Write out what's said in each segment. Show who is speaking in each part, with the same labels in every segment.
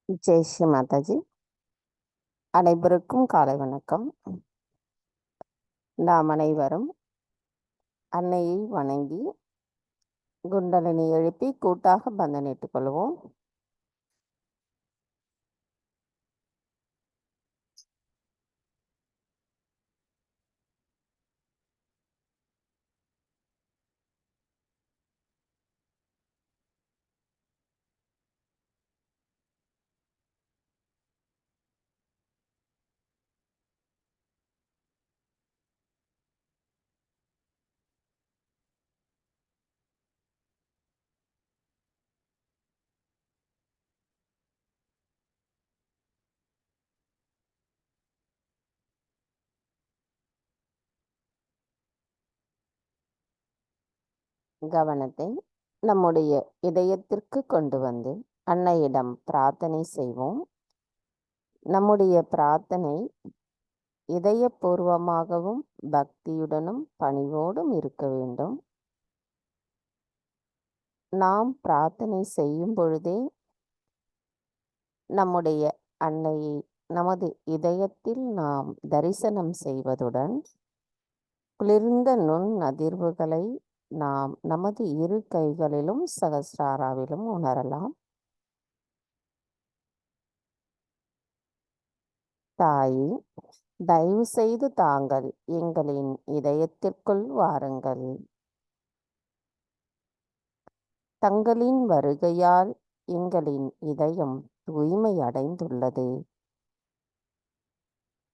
Speaker 1: ஜெய் ஸ்ரீ மாதாஜி. அனைவருக்கும் காலை வணக்கம். நாம் அனைவரும் அன்னையை வணங்கி குண்டலினி எழுப்பி கூட்டாக பந்தனிட்டுக் கொள்வோம். கவனத்தை நம்முடைய இதயத்திற்கு கொண்டு வந்து அன்னையிடம் பிரார்த்தனை செய்வோம். நம்முடைய பிரார்த்தனை இதயபூர்வமாகவும் பக்தியுடனும் பணிவோடும் இருக்க வேண்டும். நாம் பிரார்த்தனை செய்யும் பொழுதே நம்முடைய அன்னையை நமது இதயத்தில் நாம் தரிசனம் செய்வதுடன் குளிர்ந்த நுண் அதிர்வுகளை நாம் நமது இரு கைகளிலும் சகஸ்ராராவிலும் உணரலாம். தாயே, தயவு செய்து தாங்கள் எங்களின் இதயத்திற்குள் வாருங்கள். தங்களின் வருகையால் எங்களின் இதயம் தூய்மை அடைந்துள்ளது.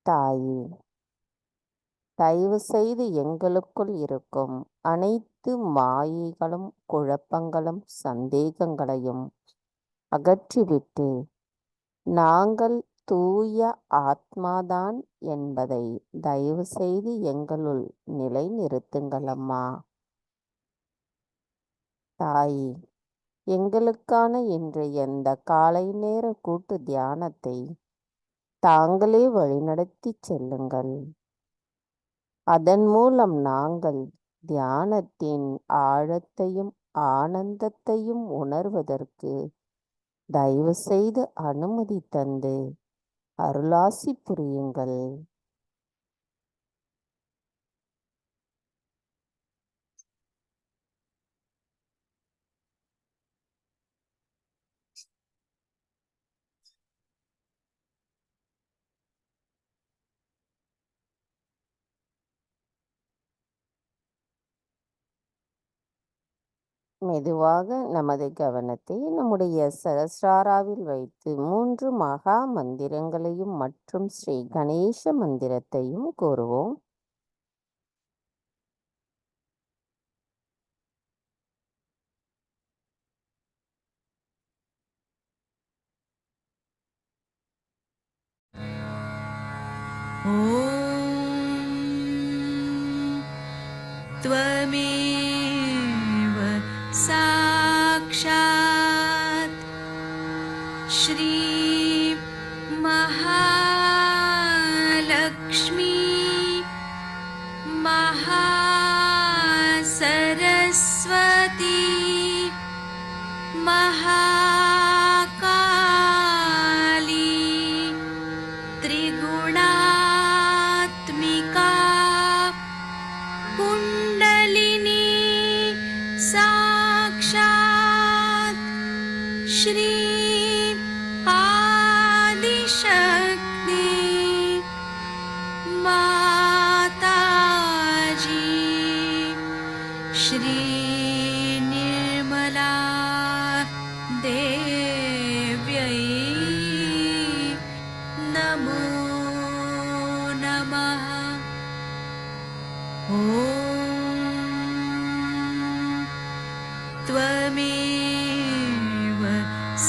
Speaker 1: தாயே, தயவு செய்து எங்களுக்குள் இருக்கும் அனைத்து மாயைகளும் குழப்பங்களும் சந்தேகங்களையும் அகற்றிவிட்டு நாங்கள் தூய ஆத்மாதான் என்பதை தயவு செய்து எங்களுள் நிலை நிறுத்துங்கள் அம்மா. தாயே, எங்களுக்கான இன்றைய இந்த காலை நேர கூட்டு தியானத்தை தாங்களே வழிநடத்தி செல்லுங்கள். அதன் மூலம் நாங்கள் தியானத்தின் ஆழத்தையும் ஆனந்தத்தையும் உணர்வதற்கு தயவு செய்து அனுமதி தந்து அருளாசி புரியுங்கள். மெதுவாக நமது கவனத்தை நம்முடைய சகஸ்ராராவில் வைத்து 3 மகா மந்திரங்களையும் மற்றும் ஸ்ரீ கணேச மந்திரத்தையும் கூறுவோம்.
Speaker 2: त्वमेव साक्षात् श्री महालक्ष्मी महासरस्वती महाकाली त्रिगुणात्मिका कुण्डलिनी साक्षात् श्री आदिशक्ति माताजी श्री निर्मला देव्यै नमो नमः। ॐ त्वमेव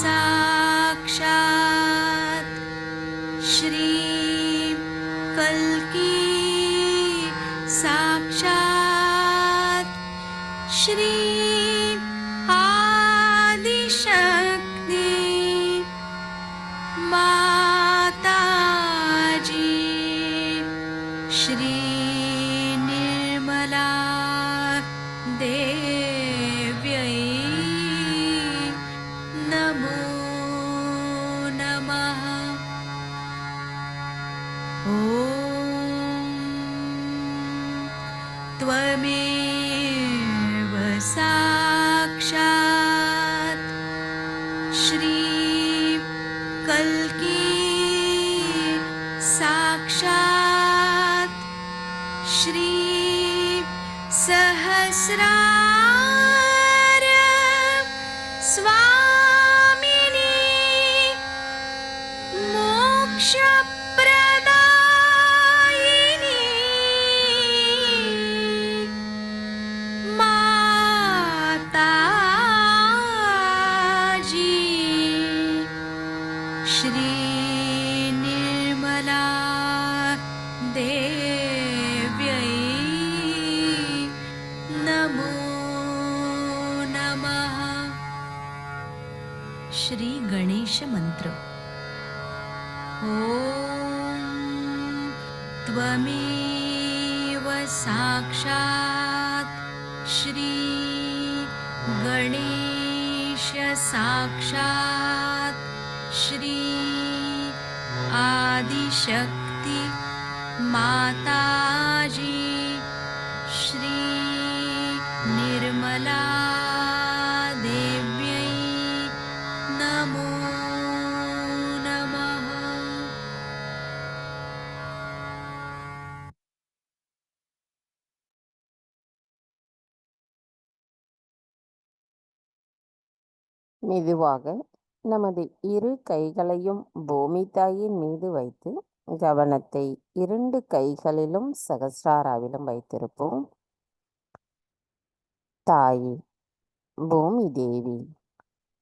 Speaker 2: साक्षात् श्री कल्की साक्षात् श्री आदिशक्ति माताजी श्री निर्मला देव्यै नमो नमः। त्वमेव साक्षात् श्री कल्की साक्षात् श्री सहस्रार स्वामिनी मोक्षप्रदायिनी माताजी श्री निर्मला देव्यै नमो नमः। श्री गणेश मंत्र। ॐ त्वमेव साक्षात् श्री गणेश साक्षात् श्री आदिशक्ति माताजी श्री निर्मला देव्यै नमो नमः।
Speaker 1: மெதுவாக நமது இரு கைகளையும் பூமி தாயின் மீது வைத்து கவனத்தை 2 கைகளிலும் சகஸ்ராராவிலும் வைத்திருப்போம். தாயே, பூமி தேவி,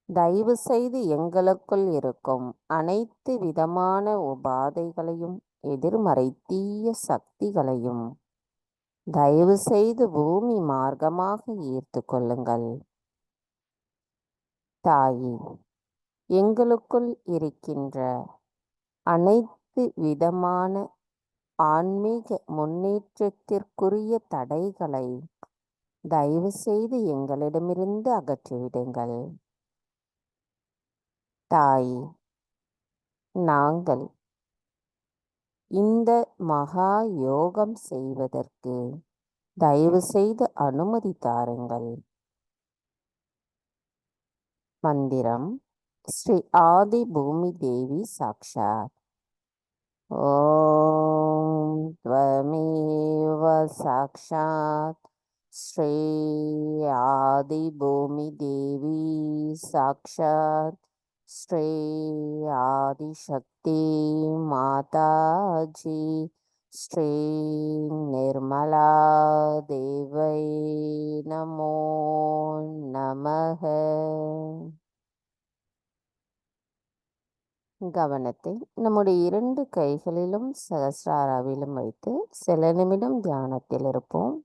Speaker 1: தயவு செய்து எங்களுக்குள் இருக்கும் அனைத்து விதமான உபாதைகளையும் எதிர்மறை தீய சக்திகளையும் தயவு செய்து பூமி மார்க்கமாக ஈர்த்து கொள்ளுங்கள். தாயே, எங்களுக்குள் இருக்கின்ற அனைத்து விதமான ஆன்மீக முன்னேற்றத்திற்குரிய தடைகளை தயவு செய்து எங்களிடமிருந்து அகற்றிவிடுங்கள். தாயே, நாங்கள் இந்த மகா யோகம் செய்வதற்கு தயவு செய்து அனுமதி தாருங்கள். மந்திரம் ஸ்ரீ ஆதி பூமி தேவி சாக்ஷாத். ஓம் த்வமேவ சாக்ஷாத் ஸ்ரீ ஆதி பூமி தேவி சாக்ஷாத் ஸ்ரீ ஆதிசக்தி மாதாஜி ஸ்ரீ நிர்மலா தேவை நமோ நமக. கவனத்தை நம்முடைய 2 கைகளிலும் சகஸ்ராராவிலும் வைத்து சில நிமிடம் தியானத்தில் இருப்போம்.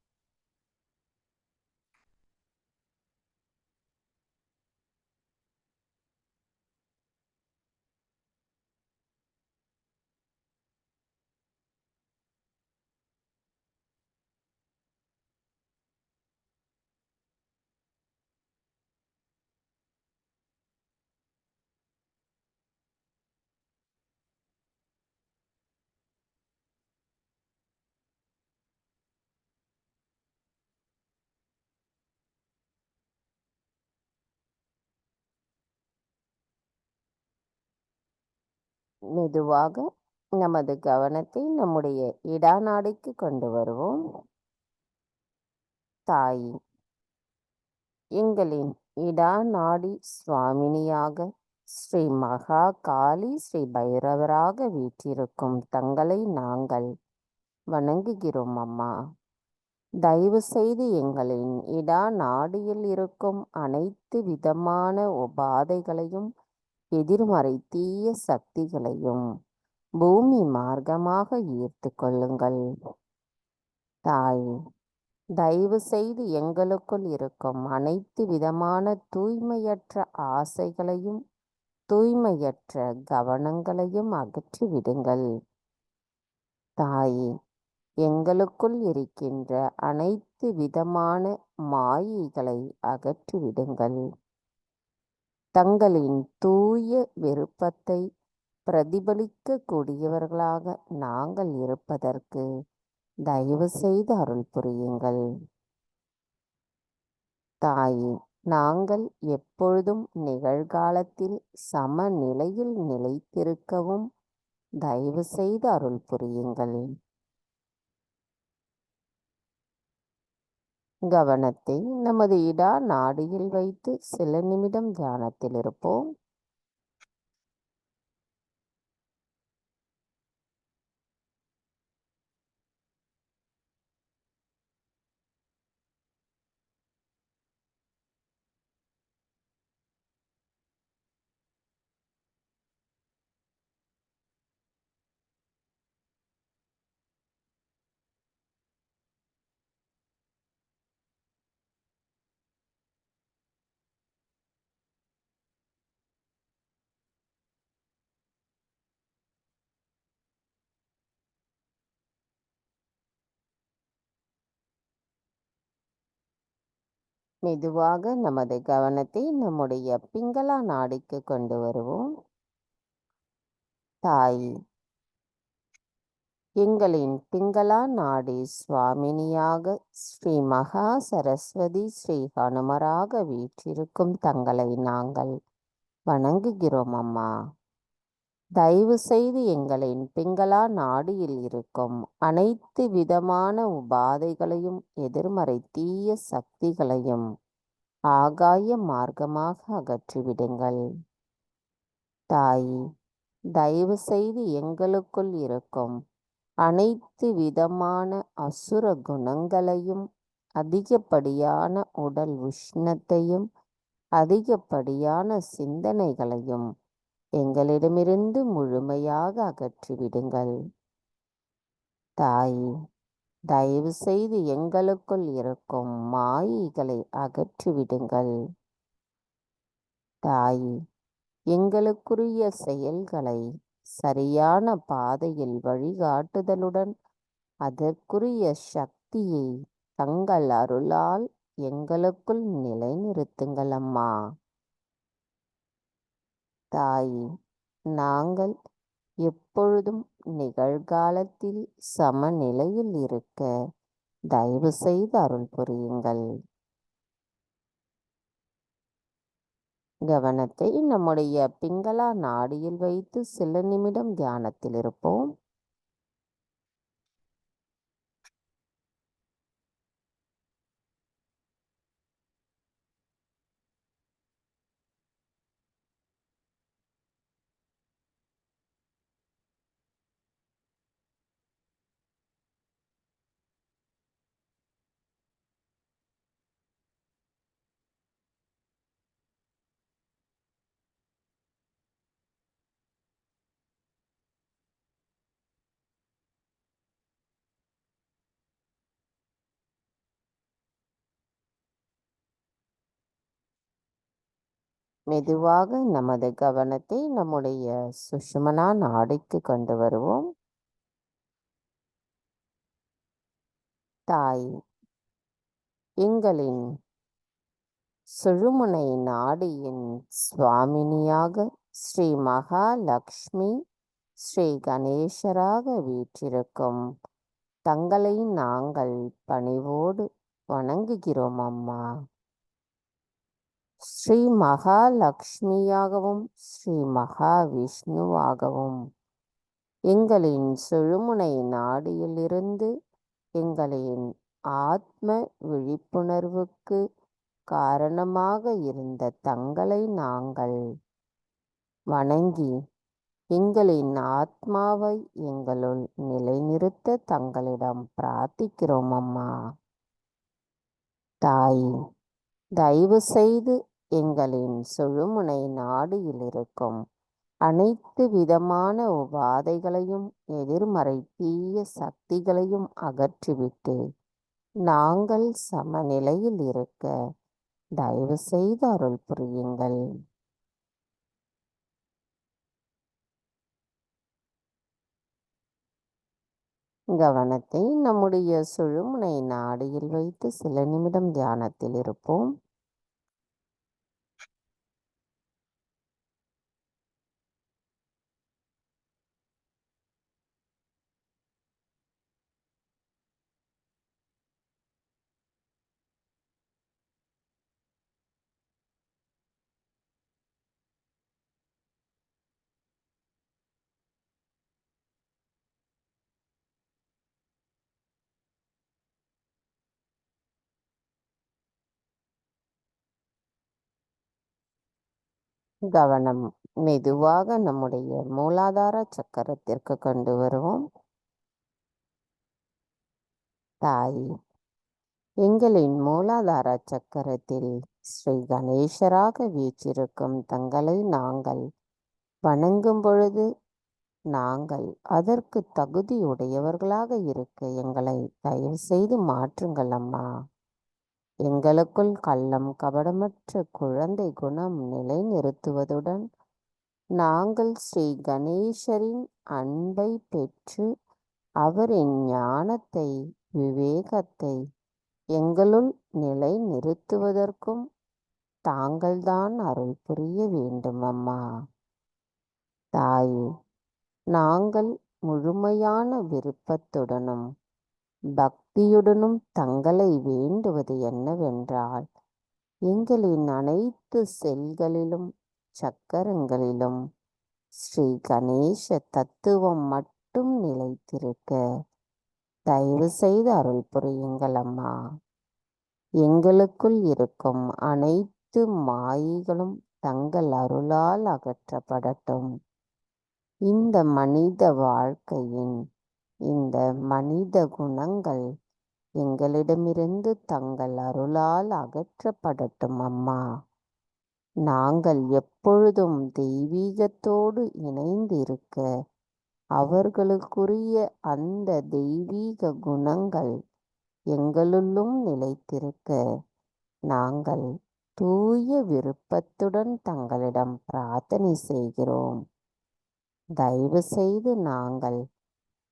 Speaker 1: மெதுவாக நமது கவனத்தை நம்முடைய இடாநாடிக்கு கொண்டு வருவோம். தாயே, எங்களின் இடாநாடி சுவாமினியாக ஸ்ரீ மகா காளி ஸ்ரீ பைரவராக வீற்றிருக்கும் தங்களை நாங்கள் வணங்குகிறோம் அம்மா. தயவு செய்து எங்களின் இடாநாடியில் இருக்கும் அனைத்து விதமான உபாதைகளையும் எதிர்மறை தீய சக்திகளையும் பூமி மார்க்கமாக ஈர்த்து கொள்ளுங்கள். தாயே, தயவு செய்து எங்களுக்குள் இருக்கும் அனைத்து விதமான தூய்மையற்ற ஆசைகளையும் தூய்மையற்ற கவனங்களையும் அகற்றிவிடுங்கள். தாயே, எங்களுக்குள் இருக்கின்ற அனைத்து விதமான மாயைகளை அகற்றிவிடுங்கள். தங்களின் தூய விருப்பத்தை பிரதிபலிக்க கூடியவர்களாக நாங்கள் இருப்பதற்கு தயவு செய்து அருள் புரியுங்கள். தாயே, நாங்கள் எப்பொழுதும் நிகழ்காலத்தில் சமநிலையில் நிலைத்திருக்கவும் தயவு செய்து அருள் புரியுங்கள். கவனத்தை நமது இடா நாடியில் வைத்து சில நிமிடம் தியானத்தில் இருப்போம். மெதுவாக நமது கவனத்தை நம்முடைய பிங்களா நாடிக்கு கொண்டு வருவோம். தாய், எங்களின் பிங்களா நாடி சுவாமினியாக ஸ்ரீ மகா சரஸ்வதி ஸ்ரீ ஹனுமராக வீற்றிருக்கும் தங்களை நாங்கள் வணங்குகிறோம் அம்மா. தயவு செய்து எங்களின் பிங்களா நாடியில் இருக்கும் அனைத்து விதமான உபாதைகளையும் எதிர்மறை தீய சக்திகளையும் ஆகாய மார்க்கமாக அகற்றிவிடுங்கள். தாய், தயவு செய்து எங்களுக்குள் இருக்கும் அனைத்து விதமான அசுர குணங்களையும் அதிகப்படியான உடல் உஷ்ணத்தையும் அதிகப்படியான சிந்தனைகளையும் எங்களிடமிருந்து முழுமையாக அகற்றிவிடுங்கள். தாய், தயவு செய்து எங்களுக்குள் இருக்கும் மாயைகளை அகற்றிவிடுங்கள். தாய், எங்களுக்குரிய செயல்களை சரியான பாதையில் வழிகாட்டுதலுடன் அதற்குரிய சக்தியை தங்கள் அருளால் எங்களுக்குள் நிலைநிறுத்துங்கள் அம்மா. தாய், நாங்கள் எப்பொழுதும் நிகழ்காலத்தில் சமநிலையில் இருக்க தயவு செய்து அருள் புரியுங்கள். கவனத்தை நம்முடைய பிங்களா நாடியில் வைத்து சில நிமிடம் தியானத்தில் இருப்போம். மெதுவாக நமது கவனத்தை நம்முடைய சுஷுமனா நாடிக்கு கொண்டு வருவோம். தாய், எங்களின் சுழுமுனை நாடியின் சுவாமினியாக ஸ்ரீ மகாலக்ஷ்மி ஸ்ரீ கணேசராக வீற்றிருக்கும் தங்களை நாங்கள் பணிவோடு வணங்குகிறோம் அம்மா. ஸ்ரீ மகாலக்ஷ்மியாகவும் ஸ்ரீ மகாவிஷ்ணுவாகவும் எங்களின் சுழுமுனை நாடியிலிருந்து எங்களின் ஆத்ம விழிப்புணர்வுக்கு காரணமாக இருந்த தங்களை நாங்கள் வணங்கி எங்களின் ஆத்மாவை எங்களுள் நிலைநிறுத்த தங்களிடம் பிரார்த்திக்கிறோம் அம்மா. தாய், தயவு செய்து எங்களின் சுழுமுனை நாடியில் இருக்கும் அனைத்து விதமான உபாதைகளையும் எதிர்மறை தீய சக்திகளையும் அகற்றிவிட்டு நாங்கள் சமநிலையில் இருக்க தயவு செய்து அருள் புரியுங்கள். கவனத்தை நம்முடைய சுழுமுனை நாடியில் வைத்து சில நிமிடம் தியானத்தில் இருப்போம். கவனம் மெதுவாக நம்முடைய மூலாதார சக்கரத்திற்கு கொண்டு வருவோம். தாய், எங்களின் மூலாதார சக்கரத்தில் ஸ்ரீ கணேசராக வீற்றிருக்கும் தங்களை நாங்கள் வணங்கும் பொழுது நாங்கள் அதற்கு தகுதியுடையவர்களாக இருக்க எங்களை தயவு செய்து மாற்றுங்கள் அம்மா. எங்களுக்குள் கள்ளம் கபடமற்ற குழந்தை குணம் நிலைநிறுத்துவதுடன் நாங்கள் ஸ்ரீ கணேசரின் அன்பை பெற்று அவரின் ஞானத்தை விவேகத்தை எங்களுள் நிலை நிறுத்துவதற்கும் தாங்கள்தான் அருள் புரிய வேண்டும் அம்மா. தாயே, நாங்கள் முழுமையான விருப்பத்துடனும் பக்தியுடனும் தங்களை வேண்டுவது என்னவென்றால், எங்களின் அனைத்து செல்களிலும் சக்கரங்களிலும் ஸ்ரீ கணேச தத்துவம் மட்டும் நிலைத்திருக்க தயவு செய்து அருள் புரியுங்கள் அம்மா. எங்களுக்குள் இருக்கும் அனைத்து மாயைகளும் தங்கள் அருளால் அகற்றப்படட்டும். இந்த மனித வாழ்க்கையின் இந்த மனித குணங்கள் எங்களிடமிருந்து தங்கள் அருளால் அகற்றப்படட்டும் அம்மா. நாங்கள் எப்பொழுதும் தெய்வீகத்தோடு இணைந்திருக்க அவர்களுக்குரிய அந்த தெய்வீக குணங்கள் எங்களுள்ளும் நிலைத்திருக்க நாங்கள் தூய விருப்பத்துடன் தங்களிடம் பிரார்த்தனை செய்கிறோம். தயவு செய்து நாங்கள்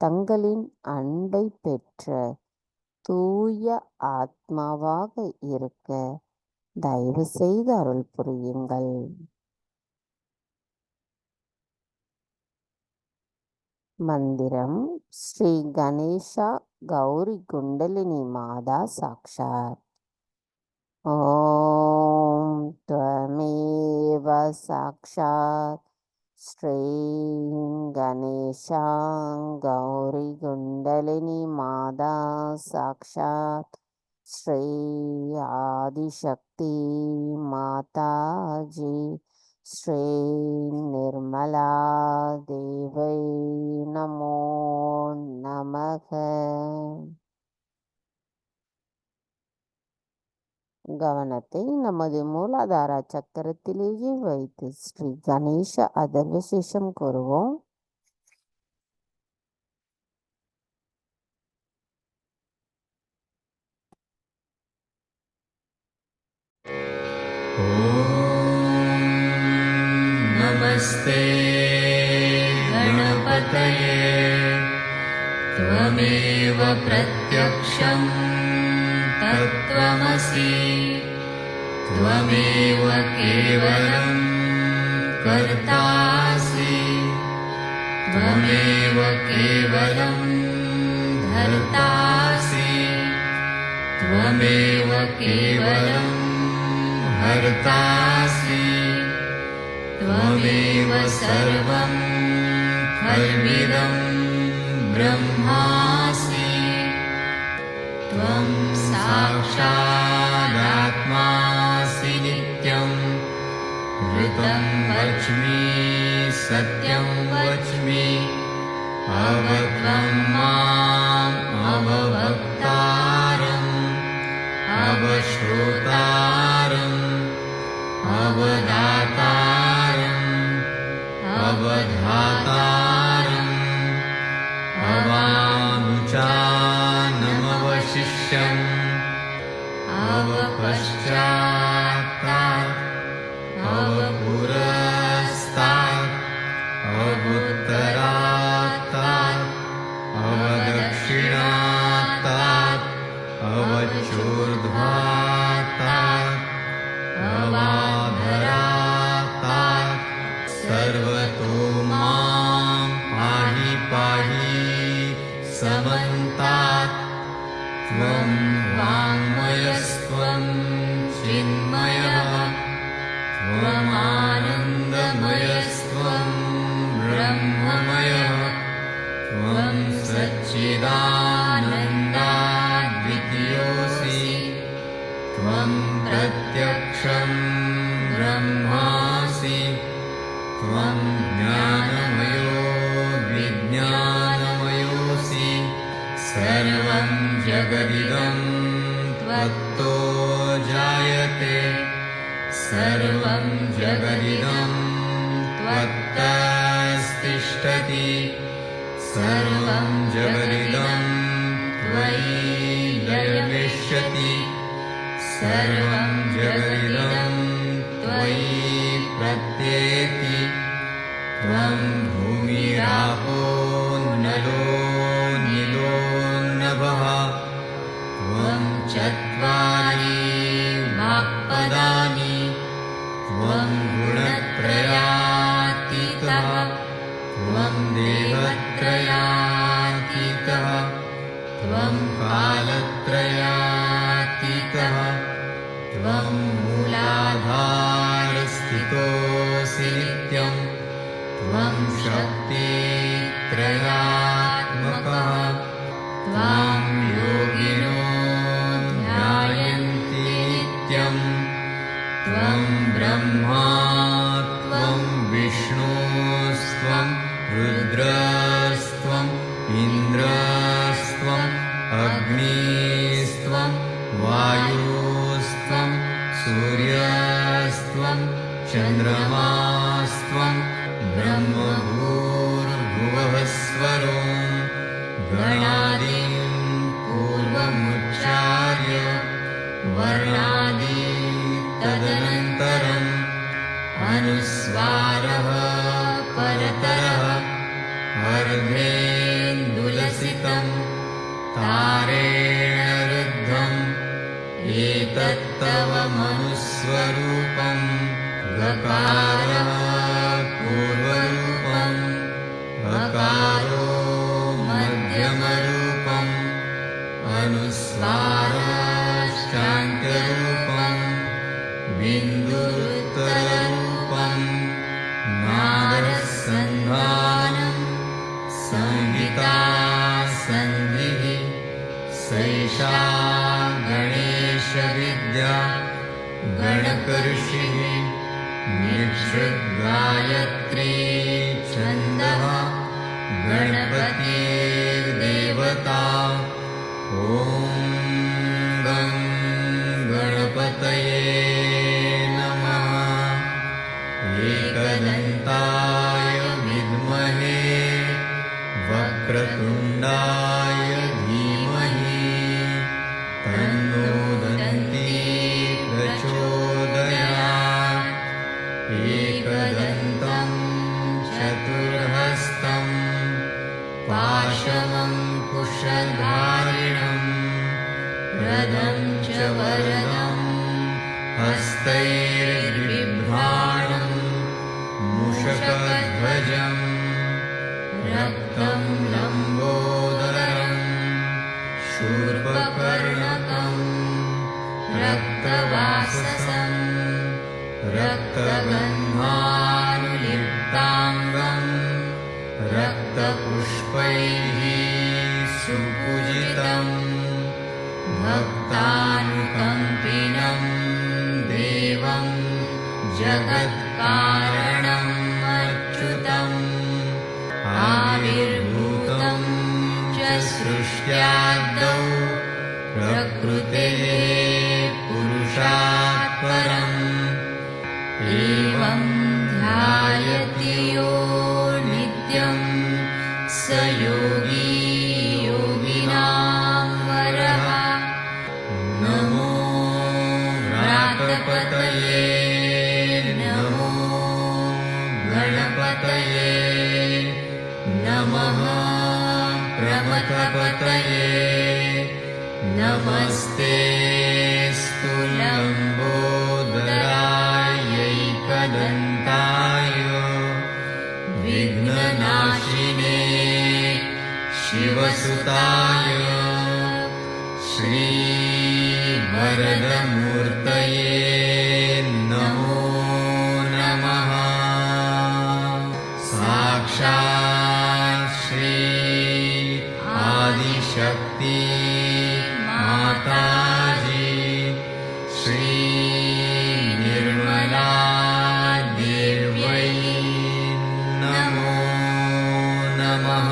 Speaker 1: தங்களின் அன்பை பெற்ற தூய ஆத்மாவாக இருக்க தயவு செய்து அருள் புரியுங்கள். மந்திரம் ஸ்ரீ கணேசா கௌரி குண்டலினி மாதா சாக்ஷாத். ஓம் த்வமேவ சாக்ஷாத் ஸ்ரீ கணேசா கௌரி குண்டலினி மாதா சாக்ஷாத் ஸ்ரீ ஆதிசக்தி மாதாஜி ஸ்ரீ நிர்மலா தேவை நமோ நமக. கவனத்தை நமது மூலாதார சக்கரத்திலேயே வைத்து ஸ்ரீ கணேச அதர்வசேஷம் கூறுவோம்.
Speaker 3: नमस्ते गणपतये त्वमेव प्रत्यक्षं तत्त्वमसि त्वमेव केवलं कर्तासि त्वमेव केवलं धर्तासि त्वमेव केवलं हर्तासि त्वमेव सर्वं खल्विदं ब्रह्मासि त्वं साक्षादात्मासि नित्यं ऋतं वच्मि सत्यं वच्मि अवत्वं माम् अववक्तारम् अवश्रोतारम् अवदातारम् अवधातारम् अवानुचानमवशिष्यम् अवपश्चात्तात् अवपुरस्तात् अवुत्तरात्तात् अवदक्षिणात्तात् अवचोर्ध्वात्तात् अवाधरात्तात् सर्वतो मां पाहि पाहि समन्तात् त्वं वाङ्मयस्त्वं चिन्मयः त्वमानन्दमयस्त्वं ब्रह्ममयः त्वं सच्चिदानन्दाद्वितीयोऽसि त्वं प्रत्यक्षं ब्रह्मासि जगदिदं त्वत्तो जायते सर्वं जगदिदं त्वत्तस्तिष्ठति सर्वं जगदिदं त्वयि लयमिष्यति सर्वं जगदिदं त्वयि प्रत्येति त्वं भूमिरापो नलो नीलो नभः त्वं चत्वारि वाक्पदानि त्वं गुणत्रयातीतः त्वं देवत्रयातीतः त्वं कालत्रयातीतः त्वं मूलाधारस्थितोऽसि नित्यं त्वं शक्तित्रयात्मकः त्वां योगिनो ध्यायन्ति नित्यं त्वं ब्रह्मा त्वं विष्णुस्त्वं रुद्रस्त्वम् इन्द्रस्त्वम् अग्निस्त्वं वायुस्त्वं सूर्यस्त्वं चन्द्रमास्त्वं ब्रह्मभूर्भुवः स्वरो गणादीन् पूर्वमुच्चार्य वर्णादि तदनन्तरम् अनुस्वारः परतरः अर्धेन्दुलसितं तारेण रुद्धम् एतत्तव मनुस्वरूपं गकारः पूर्वरूपम् अकारो मध्यमरूपम् अनुस्वारश्चान्त्यरूपम् बिन्दुरुत्तररूपम् नादसन्धानम् संहिता सन्धिः सैषा गणेशविद्या गणकऋषिः निःसृद्गायत्री छन्दः गणपतिर्देवता ॐ गं गणपतये नमः एकदन्ताय विद्महे वक्रतुण्डाय धीमहि तन्नो दन्ती प्रचोदयात् एकदन्तं चतुर्हस्तं पाशमङ्कुशधारिणं रदं च वरदं हस्तैर्बिभ्राणं मूषकध्वजम् रक्तं लम्बोदरं शूर्पकर्णकं रक्तवाससं रक्तगन्धानुलिप्ताङ्गं रक्तपुष्पैः सुपूजितं भक्तानुकम्पिनं देवं जगत्कारणम् अच्युतम् आविर्भूतं च सृष्ट्यादौ प्रकृतेः पुरुषात् परम् एवं ध्यायति यो नित्यं स योगी योगिनां वरः नमो व्रातपतये नमो गणपतये नमः प्रमथपतये नमस्ते स्तुलम्बोदरायैकदन्ताय विघ्ननाशिने शिवसुताय श्रीवरदमूर्तये नमो नमः साक्षात् श्री आदिशक्ति माताजी श्री निर्मला देव्यै नमो नमः।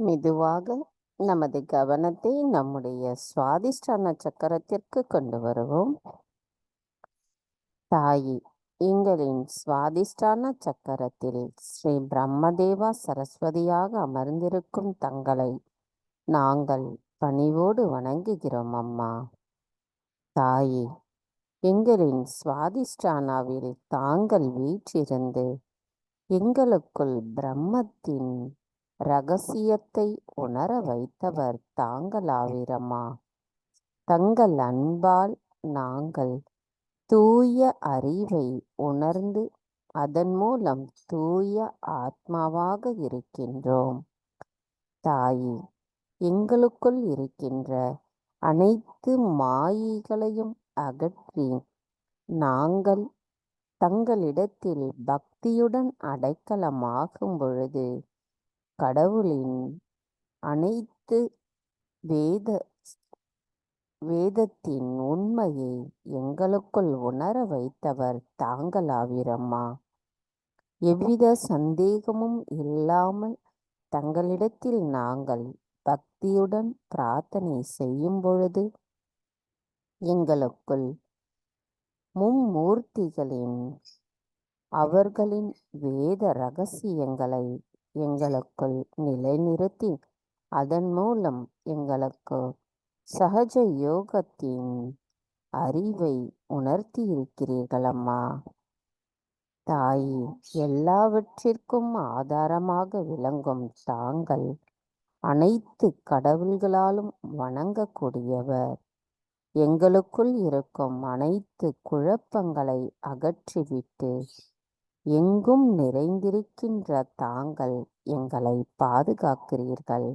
Speaker 1: மெதுவாக நமது கவனத்தை நம்முடைய சுவாதிஷ்டான சக்கரத்திற்கு கொண்டு வருவோம். தாயி, எங்களின் சுவாதிஷ்டான சக்கரத்தில் ஸ்ரீ பிரம்மதேவா சரஸ்வதியாக அமர்ந்திருக்கும் தங்களை நாங்கள் பணிவோடு வணங்குகிறோம் அம்மா. தாயி, எங்களின் சுவாதிஷ்டானாவில் தாங்கள் வீற்றிருந்து எங்களுக்குள் பிரம்மத்தின் இரகசியத்தை உணர வைத்தவர் தாங்களாவீரம்மா. தங்கள் அன்பால் நாங்கள் தூய அறிவை உணர்ந்து அதன் மூலம் தூய ஆத்மாவாக இருக்கின்றோம். தாயி, எங்களுக்குள் இருக்கின்ற அனைத்து மாயைகளையும் அகற்றி நாங்கள் தங்களிடத்தில் பக்தியுடன் அடைக்கலமாகும் பொழுது கடவுளின் அனைத்து வேதத்தின் உண்மையை எங்களுக்குள் உணர வைத்தவர் தாங்களாவீரம்மா. எவ்வித சந்தேகமும் இல்லாமல் தங்களிடத்தில் நாங்கள் பக்தியுடன் பிரார்த்தனை செய்யும் பொழுது எங்களுக்குள் மும்மூர்த்திகளின் அவர்களின் வேத ரகசியங்களை எங்களுக்குள் நிலைநிறுத்தி அதன் மூலம் எங்களுக்கு சகஜ யோகத்தின் அறிவை உணர்த்தி இருக்கிறீர்கள் அம்மா. தாயி, எல்லாவற்றிற்கும் ஆதாரமாக விளங்கும் தாங்கள் அனைத்து கடவுள்களாலும் வணங்கக்கூடியவர். எங்களுக்குள் இருக்கும் அனைத்து குழப்பங்களை அகற்றிவிட்டு எங்கும் நிறைந்திருக்கின்ற தாங்கள் எங்களை பாதுகாக்கிறீர்கள்.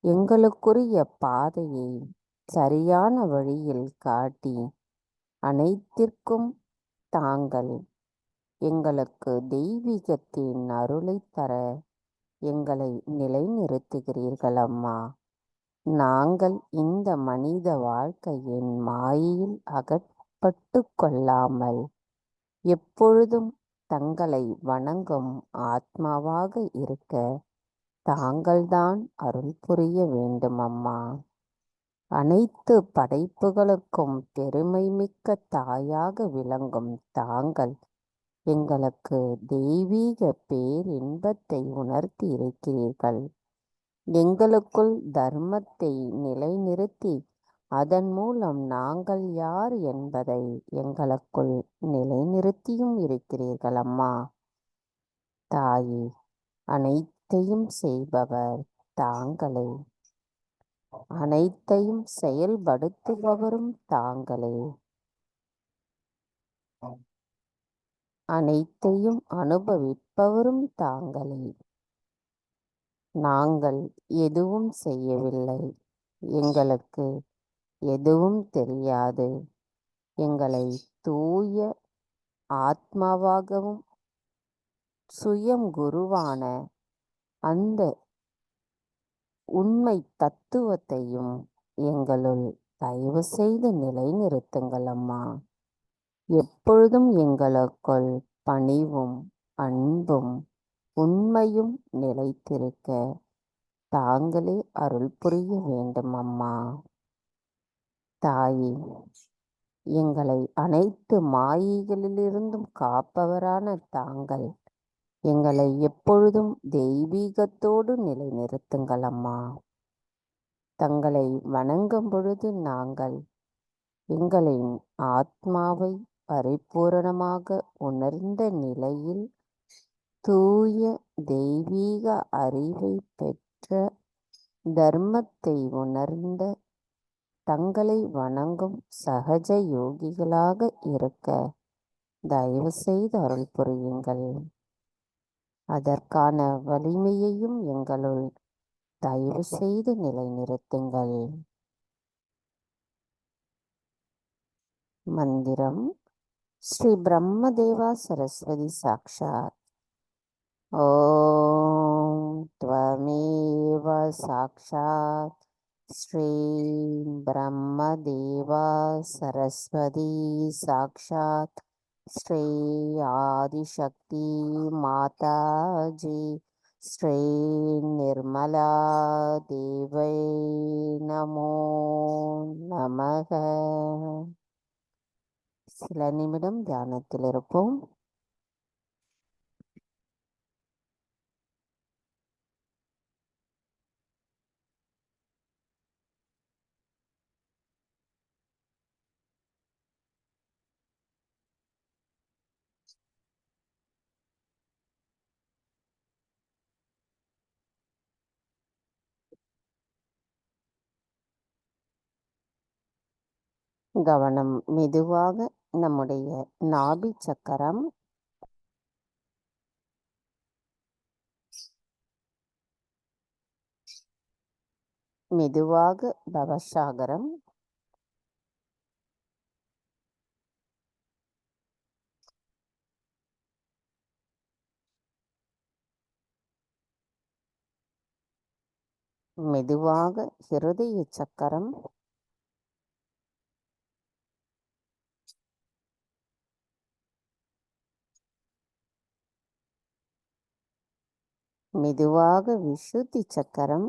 Speaker 1: எங்களுக்குரிய பாதையை சரியான வழியில் காட்டி அனைத்திற்கும் தாங்கள் எங்களுக்கு தெய்வீகத்தின் அருளை தர எங்களை நிலைநிறுத்துகிறீர்கள் அம்மா. நாங்கள் இந்த மனித வாழ்க்கையின் மாயையில் அகப்பட்டு கொள்ளாமல் எப்பொழுதும் தங்களை வணங்கும் ஆத்மாவாக இருக்க தாங்கள்தான் அருள் புரிய வேண்டும் அம்மா. அனைத்து படைப்புகளுக்கும் பெருமை மிக்க தாயாக விளங்கும் தாங்கள் எங்களுக்கு தெய்வீக பேரின்பத்தை உணர்த்தி இருக்கிறீர்கள். எங்களுக்குள் தர்மத்தை நிலைநிறுத்தி அதன் மூலம் நாங்கள் யார் என்பதை எங்களுக்குள் நிலைநிறுத்தியும் இருக்கிறீர்கள் அம்மா. தாயே, அனைத்தையும் செய்பவர் தாங்களே, அனைத்தையும் செயல்படுத்துபவரும் தாங்களே, அனைத்தையும் அனுபவிப்பவரும் தாங்களே. நாங்கள் எதுவும் செய்யவில்லை, எங்களுக்கு எதுவும் தெரியாது. எங்களை தூய ஆத்மாவாகவும் சுயம் குருவான அந்த உண்மை தத்துவத்தையும் எங்களுள் தயவு செய்து நிலைநிறுத்துங்கள் அம்மா. எப்பொழுதும் எங்களுக்குள் பணிவும் அன்பும் உண்மையும் நிலைத்திருக்க தாங்களே அருள் புரிய வேண்டும் அம்மா. தாயே, எங்களை அனைத்து மாயைகளிலிருந்தும் காப்பவரான தாங்கள் எங்களை எப்பொழுதும் தெய்வீகத்தோடு நிலைநிறுத்துங்கள் அம்மா. தங்களை வணங்கும் பொழுது நாங்கள் எங்களின் ஆத்மாவை பரிபூரணமாக உணர்ந்த நிலையில் தூய தெய்வீக அறிவை பெற்ற தர்மத்தை உணர்ந்த தங்களை வணங்கும் சகஜ யோகிகளாக இருக்க தயவு செய்து அருள் புரியுங்கள். அதற்கான வலிமையையும் எங்களுள் தயவு செய்து நிலைநிறுத்துங்கள். மந்திரம் ஸ்ரீ பிரம்மதேவா சரஸ்வதி சாக்ஷாத். ஓம் த்வமேவ சாக்ஷாத் ஸ்ரீ பிரம்மதேவா சரஸ்வதி சாக்ஷாத் ஸ்ரீ ஆதிசக்தி மாதாஜி ஸ்ரீ நிர்மலா தேவை நமோ நமக. சில நிமிடம் தியானத்தில் இருப்போம். கவனம் மெதுவாக நம்முடைய நாபி சக்கரம், மெதுவாக பவசாகரம், மெதுவாக ஹிருதய சக்கரம், மெதுவாக விசுத்தி சக்கரம்,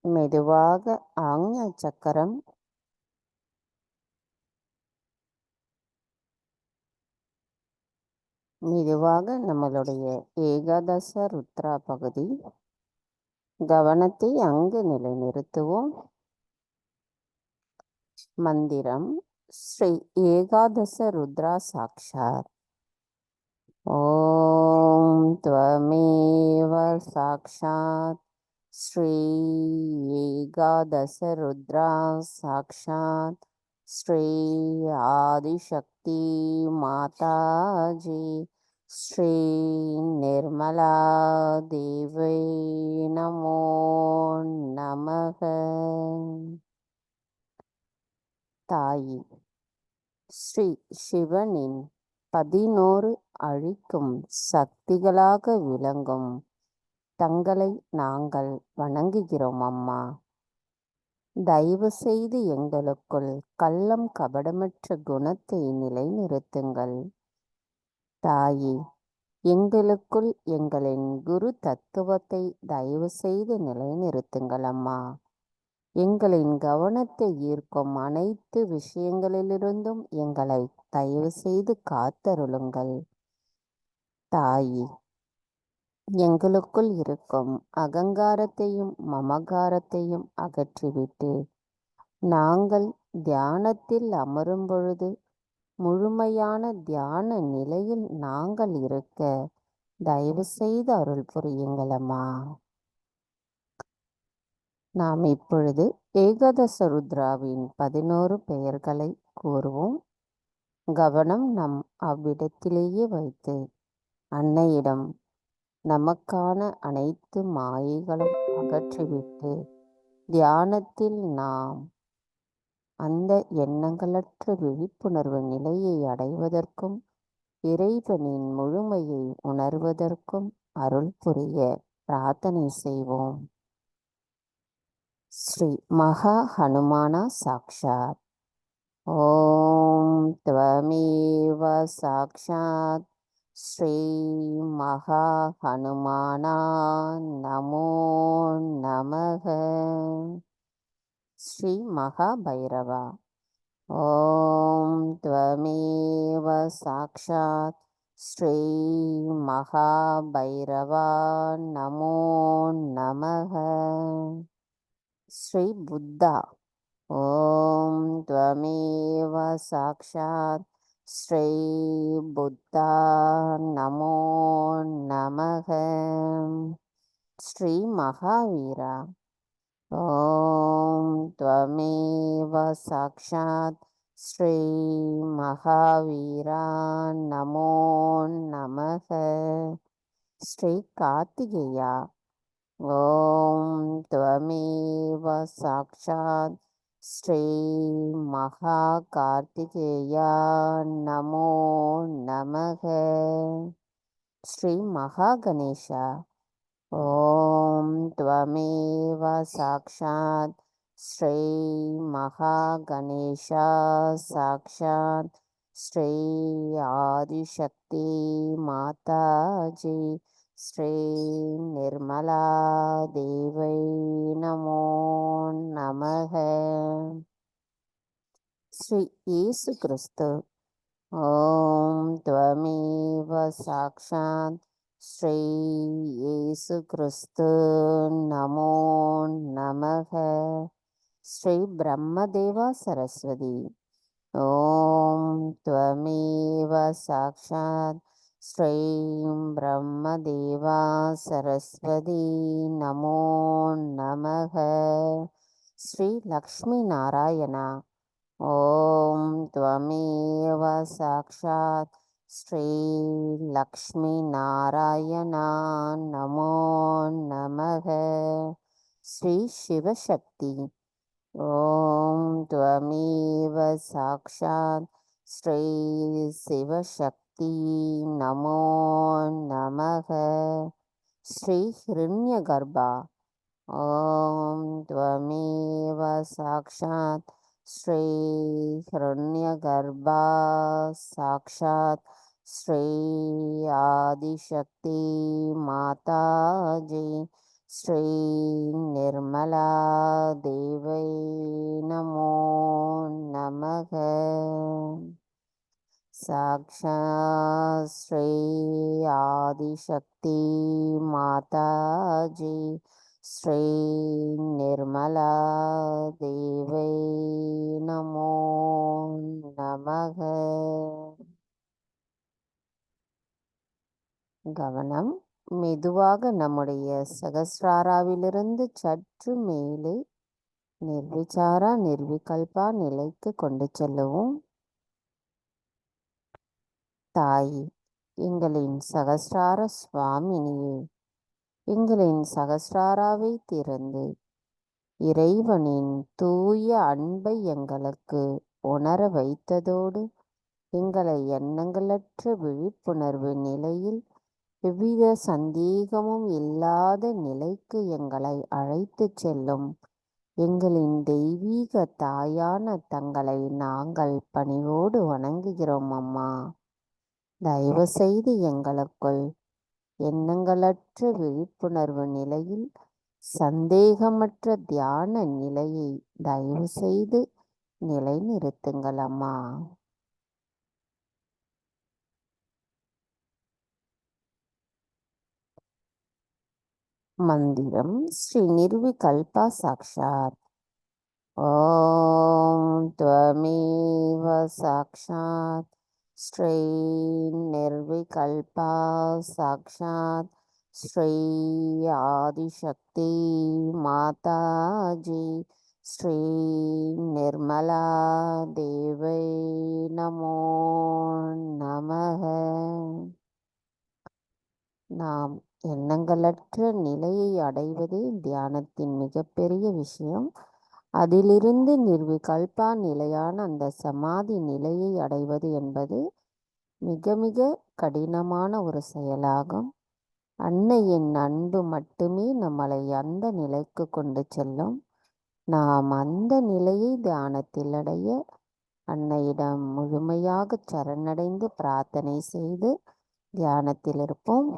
Speaker 1: மெதுவாக ஆக்ஞா சக்கரம், மெதுவாக நம்மளுடைய ஏகாதச ருத்ரா பகுதி. கவனத்தை அங்கு நிலைநிறுத்துவோம். மந்திரம் ஸ்ரீ ஏகாதச ருத்ரா சாக்ஷாத். ஓம் த்வமேவ சாக்ஷாத் ஸ்ரீ ஏகாதச ருத்ரா சாக்ஷாத் ஸ்ரீ ஆதிசக்தி மாதாஜி ஸ்ரீ நிர்மலா தேவை நமோ நமக. தாயி ஸ்ரீ சிவனின் 11 அழிக்கும் சக்திகளாக விளங்கும் தங்களை நாங்கள் வணங்குகிறோம் அம்மா. தயவு செய்து எங்களுக்குள் கள்ளம் கபடமற்ற குணத்தை நிலைநிறுத்துங்கள். தாயி, எங்களுக்குள் எங்களின் குரு தத்துவத்தை தயவு செய்து நிலைநிறுத்துங்கள் அம்மா. எங்களின் கவனத்தை ஈர்க்கும் அனைத்து விஷயங்களிலிருந்தும் எங்களை தயவு செய்து காத்தருளுங்கள். தாயி, எங்களுக்குள் இருக்கும் அகங்காரத்தையும் மமகாரத்தையும் அகற்றிவிட்டு நாங்கள் தியானத்தில் அமரும் பொழுது முழுமையான தியான நிலையில் நாங்கள் இருக்க தயவு செய்து அருள் புரியுங்களம்மா. நாம் இப்பொழுது ஏகாதச ருத்ராவின் 11 பெயர்களை கூறுவோம். கவனம் நம் அவ்விடத்திலேயே வைத்து அன்னையிடம் நமக்கான அனைத்து மாயைகளும் அகற்றிவிட்டு தியானத்தில் நாம் அந்த எண்ணங்களற்ற விழிப்புணர்வு நிலையை அடைவதற்கும் இறைவனின் முழுமையை உணர்வதற்கும் அருள் புரிய பிரார்த்தனை செய்வோம். ஸ்ரீ மகா ஹனுமானா சாக்ஷாத். ஓம் த்வமேவ சாக்ஷாத் ஸ்ரீ மகா ஹனுமானா நமோ நமக. ஸ்ரீ மகா பைரவா. ஓம் த்வமேவ சாக்ஷாத் ஸ்ரீ மகா பைரவா நமோ நமக. ஸ்ரீ புத்தா. ஓம் த்வமேவ சாக்ஷாத் ஸ்ரீ புத்தா நமோ நமக. ஸ்ரீ மகாவீரா. ஓம் த்வமேவ சாக்ஷாத் ஸ்ரீ மகாவீரா நமோ நமக. ஸ்ரீ கார்த்திகேயா. ஓம் த்வமேவ சாக்ஷாத் ஸ்ரீ மகா கார்த்திகேயா நமோ நமக. ஸ்ரீ மகா கணேஷா. ஓம் த்வமேவ சாக்ஷாத் ஸ்ரீ மகா கணேஷா சாக்ஷாத் ஸ்ரீ ஆதிசக்தி மாதாஜி ஸ்ரீ நிர்மலா தேவை நமோ நமக. ஸ்ரீ இயேசு கிறிஸ்து ஓம் த்வமேவ சாக்ஷாத் ஸ்ரீ இயேசு கிறிஸ்து நமோ நமக. ஸ்ரீ பிரம்மதேவா சரஸ்வதி ஓம் த்வமேவ சாக்ஷாத் ஸ்ரீ பிரம்மதேவா சரஸ்வதி நமோ நமக. ஸ்ரீ லக்ஷ்மி நாராயணா ஓம் த்வமேவ சாக்ஷாத் ஸ்ரீ லக்ஷ்மி நாராயணா நமோ நமக. ஸ்ரீ சிவசக்தி ஓம் த்வமேவ சாக்ஷாத் ஸ்ரீ சிவசக்தி நமோ நமக. ஸ்ரீ ஹிரண்யகர்பா ஓம் த்வமேவ சாக்ஷாத் ஸ்ரீ ஹிரண்யகர்பா சாக்ஷாத் ஸ்ரீ ஆதிசக்தி மாதாஜி ஸ்ரீ நிர்மலா தேவை நமோ நமக. சாக்ஷாத் ஸ்ரீ ஆதிசக்தி மாதாஜி ஸ்ரீ நிர்மலா தேவை நமோ நமக. கவனம். மெதுவாக நம்முடைய சகஸ்ராராவிலிருந்து சற்று மேலே நிர்விசாரா நிர்விகல்பா நிலைக்கு கொண்டு செல்லுவோம். தாயே, எங்களின் சகஸ்ரார சுவாமினியே, எங்களின் சகஸ்ராராவை திறந்து இறைவனின் தூய அன்பை எங்களுக்கு உணர வைத்ததோடு எங்களை எண்ணங்களற்ற விழிப்புணர்வு நிலையில் எவ்வித சந்தேகமும் இல்லாத நிலைக்கு எங்களை அழைத்து செல்லும் எங்களின் தெய்வீக தாயான தங்களை நாங்கள் பணிவோடு வணங்குகிறோம் அம்மா. தயவு செய்து எங்களுக்குள் எண்ணங்களற்ற விழிப்புணர்வு நிலையில் சந்தேகமற்ற தியான நிலையை தயவு செய்து நிலைநிறுத்துங்கள் அம்மா. மந்திரம் ஸ்ரீ நிர்விகல்பா சாக்ஷாத் ஓம் த்வமேவ சாக்ஷாத் ஸ்ரீ நிர்விகல்பா சாக்ஷாத் ஸ்ரீ ஆதிசக்தி மாதாஜி ஸ்ரீ நிர்மலா தேவை நமோ நமக. நாம் எண்ணங்களற்ற நிலையை அடைவதே தியானத்தின் மிகப்பெரிய விஷயம். அதிலிருந்து நிர்விகல்பா நிலையான அந்த சமாதி நிலையை அடைவது என்பது மிக மிக கடினமான ஒரு செயலாகும். அன்னையின் அன்பு மட்டுமே நம்மளை அந்த நிலைக்கு கொண்டு செல்லும். நாம் அந்த நிலையை தியானத்தில் அடைய அன்னையிடம் முழுமையாக சரணடைந்து பிரார்த்தனை செய்து தியானத்தில் இருப்போம்.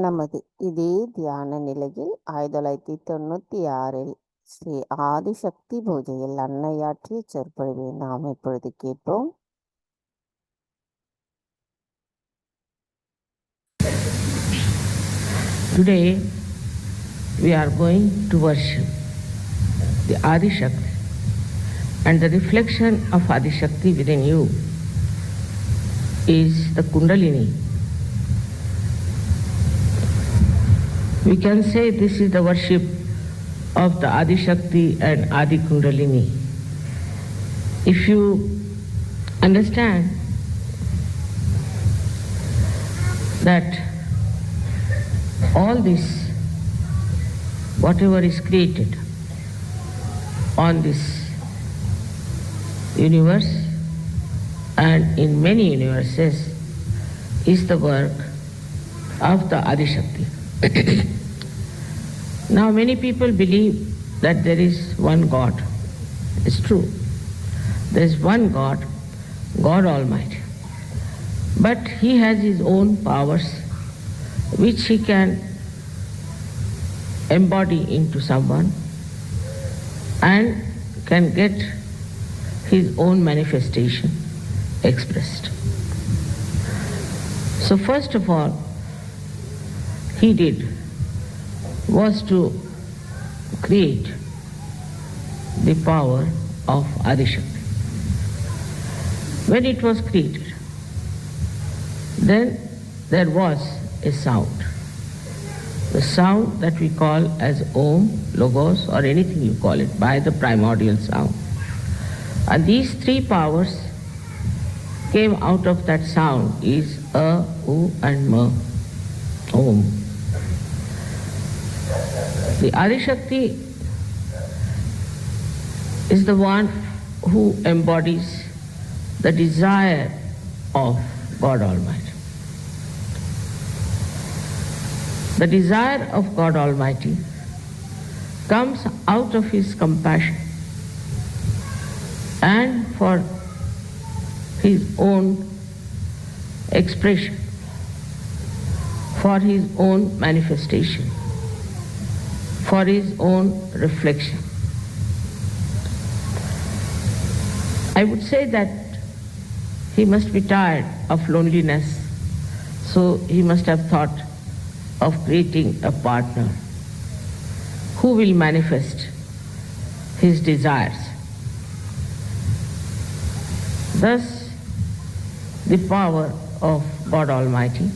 Speaker 1: நமது இதே தியான நிலையில் 1996 ஸ்ரீ ஆதிசக்தி பூஜையில் அன்னையாற்றிய சொற்பொழிவை நாம் இப்பொழுது கேட்போம்.
Speaker 4: Today we are going to worship the Adi Shakti, and the reflection of Adi Shakti within you is the Kundalini. We can say this is the worship of the Adi Shakti and Adi Kundalini. If you understand that all this, whatever is created on this universe and in many universes, is the work of the Adi Shakti. Now many people believe that there is one God. It's true. There is one God, God Almighty. But He has His own powers which He can embody into someone and can get His own manifestation expressed. So first of all, He did was to create the power of Adi Shakti. When it was created, then there was a sound. The sound that we call as Om, Logos, or anything you call it, by the primordial sound. And these three powers came out of that sound is A, U and Ma, Om. The Adi Shakti is the one who embodies the desire of God Almighty. The desire of God Almighty comes out of His compassion and for His own expression, for His own manifestation, for His own reflection. I would say that He must be tired of loneliness, so He must have thought of creating a partner who will manifest His desires. Thus, the power of God Almighty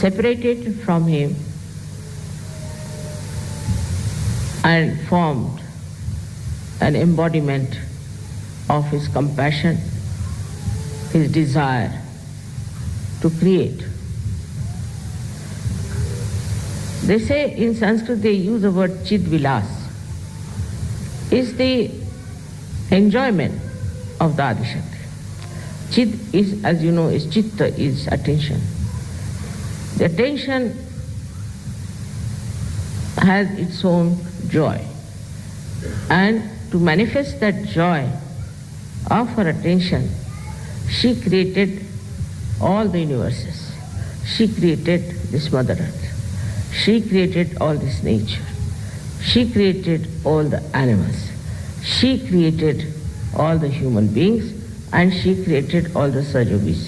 Speaker 4: separated from Him and formed an embodiment of His compassion, His desire to create. They say in Sanskrit they use the word Chid Vilas, is the enjoyment of the Adi Shakti. Chid is, as you know, is Chitta, is attention. The attention has its own joy. And to manifest that joy of her attention, she created all the universes. She created this Mother Earth. She created all this nature. She created all the animals. She created all the human beings, and she created all the Sajobis.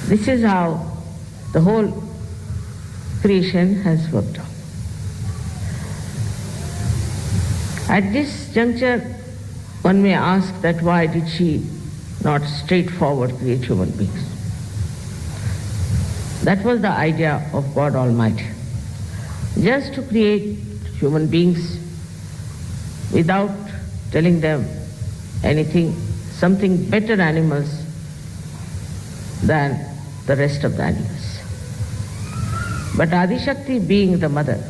Speaker 4: This is how the whole creation has worked out. At this juncture, one may ask that why did she not straightforward create human beings? That was the idea of God Almighty. Just to create human beings without telling them anything, something better animals than the rest of the animals. But Adi Shakti, being the mother,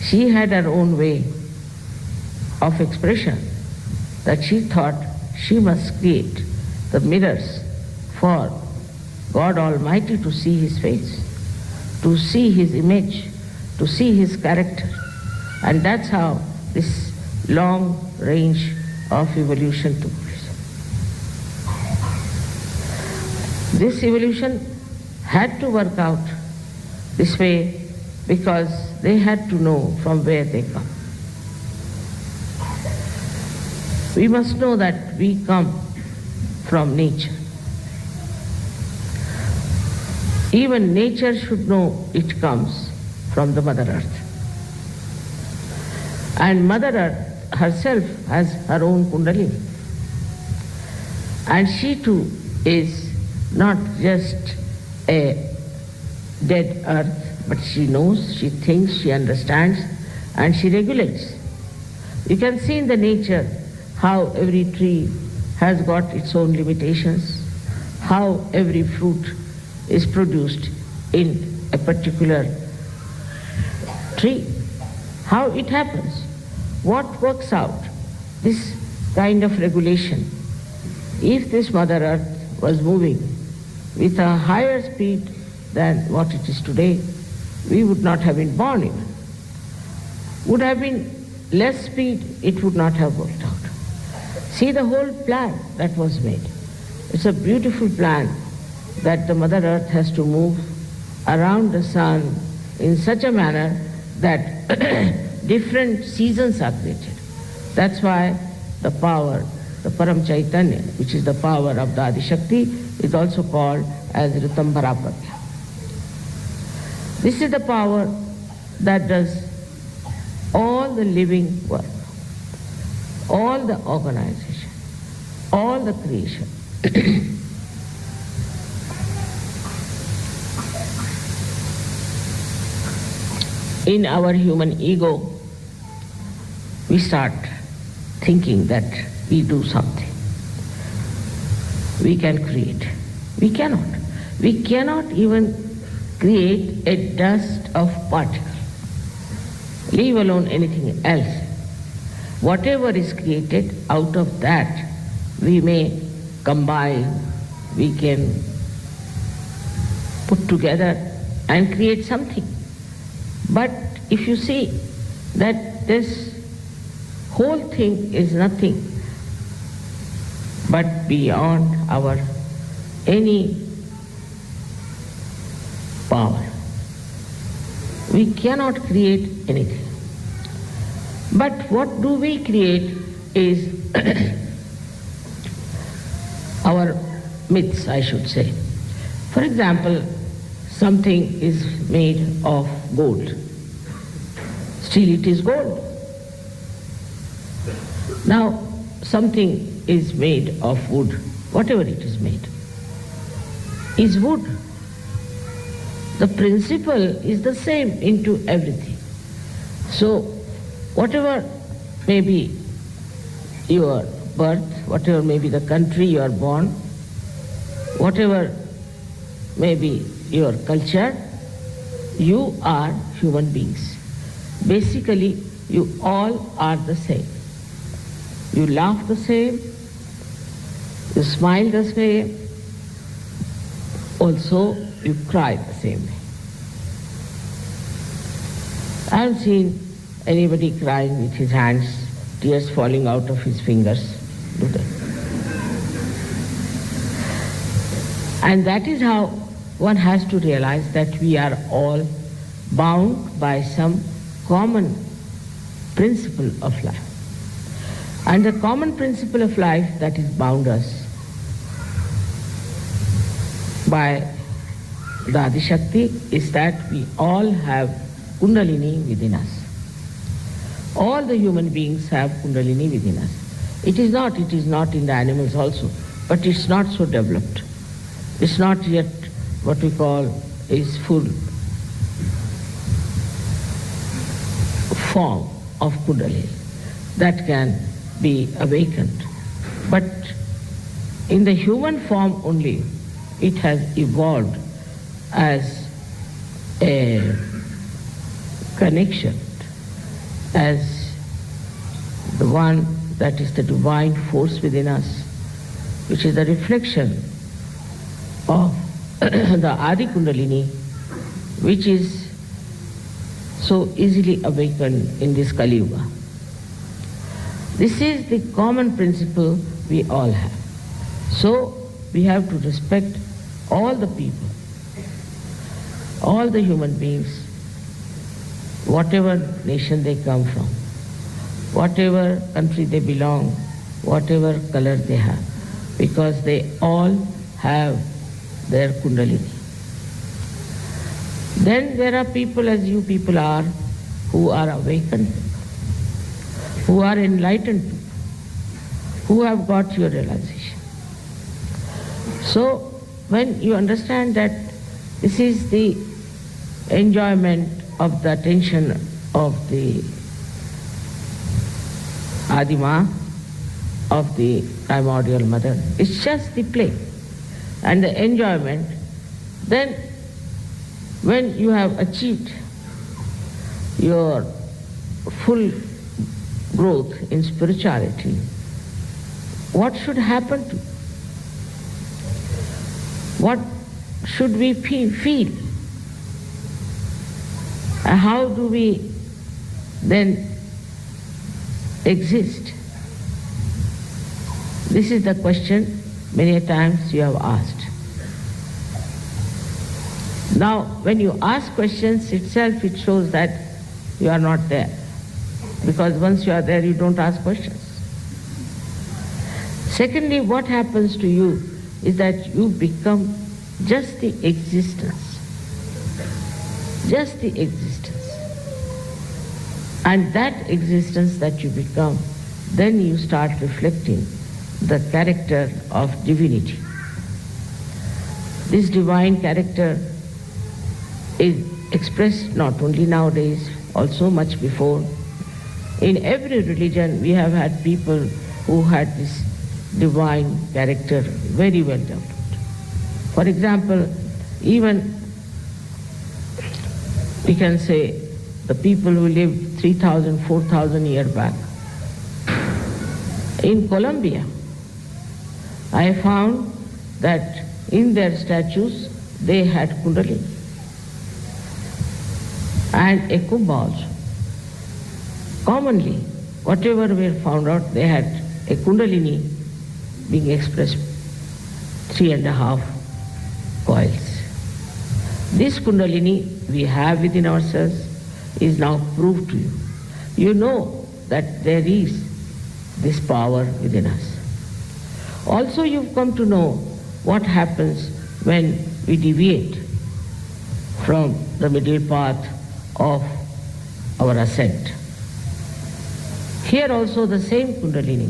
Speaker 4: she had her own way of expression, that she thought she must create the mirrors for God Almighty to see His face, to see His image, to see His character. And that's how this long range of evolution took place. This evolution had to work out this way because they had to know from where they come. We must know that we come from nature. Even nature should know it comes from the Mother Earth. And Mother Earth herself has her own Kundalini. And she too is not just a dead earth, but she knows, she thinks, she understands, and she regulates. You can see in the nature how every tree has got its own limitations, how every fruit is produced in a particular tree, how it happens, what works out, this kind of regulation. If this Mother Earth was moving with a higher speed than what it is today, we would not have been born even. Would have been less speed, it would not have worked out. See the whole plan that was made. It's a beautiful plan that the Mother Earth has to move around the sun in such a manner that different seasons are created. That's why the power, the Param Chaitanya, which is the power of the Adi Shakti, is also called as Ritambhara Pragya. This is the power that does all the living work, all the organization, all the creation. In our human ego, we start thinking that we do something. We can create. We cannot. We cannot even create a dust of particle, leave alone anything else. Whatever is created, out of that we may combine, we can put together and create something. But if you see that this whole thing is nothing but beyond our any power, we cannot create anything. But what do we create is our myths, I should say. For example, something is made of gold. Still it is gold. Now, something is made of wood, whatever it is made, is wood. The principle is the same into everything. So, whatever may be your birth, whatever may be the country you are born, whatever may be your culture, you are human beings. Basically, you all are the same. You laugh the same, you smile the same, also you cry the same way. I haven't seen anybody crying with his hands, tears falling out of his fingers, do they? And that is how one has to realize that we are all bound by some common principle of life. And the common principle of life that is bound us by the Adi Shakti is that we all have Kundalini within us. All the human beings have Kundalini within us. It is not in the animals also, but it's not so developed. It's not yet what we call is full form of Kundalini that can be awakened. But in the human form only, it has evolved as a connection, as the one that is the divine force within us, which is the reflection of the Adi Kundalini, which is so easily awakened in this Kali Yuga. This is the common principle we all have. So we have to respect all the people all the human beings, whatever nation they come from, whatever country they belong, whatever color they have, because they all have their Kundalini. Then there are people, as you people are, who are awakened, who are enlightened, who have got your realization. So when you understand that this is the enjoyment of the attention of the Adima, of the primordial mother, it's just the play and the enjoyment, then when you have achieved your full growth in spirituality, what should happen to you? What should we feel? How do we then exist? This is the question many a times you have asked. Now, when you ask questions itself, it shows that you are not there. Because once you are there, you don't ask questions. Secondly, what happens to you is that you become just the existence. Just the existence. And that existence that you become, then you start reflecting the character of divinity. This divine character is expressed not only nowadays, also much before. In every religion we have had people who had this divine character very well developed. For example, even we can say the people who lived 3,000, 4,000 years back. In Colombia, I found that in their statues they had Kundalini and a Kumbha also. Commonly, whatever we found out, they had a Kundalini being expressed 3.5 coils. This Kundalini we have within ourselves is now proved to you. You know that there is this power within us. Also, you've come to know what happens when we deviate from the middle path of our ascent. Here also the same Kundalini,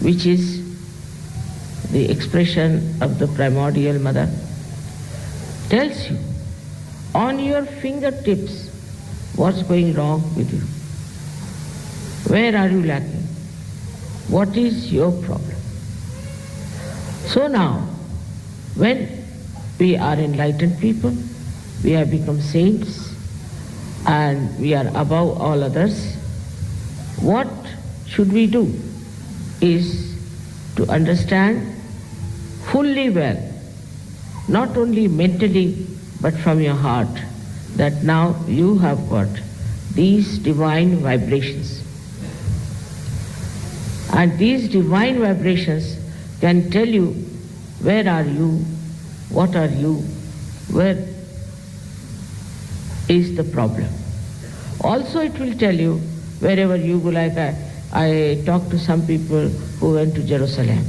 Speaker 4: which is the expression of the primordial mother, tells you on your fingertips what's going wrong with you. Where are you lacking? What is your problem? So now, when we are enlightened people, we have become saints, and we are above all others, what should we do is to understand fully well, not only mentally but from your heart, that now you have got these divine vibrations. And these divine vibrations can tell you where are you, what are you, where is the problem. Also it will tell you wherever you go, like I talked to some people who went to Jerusalem.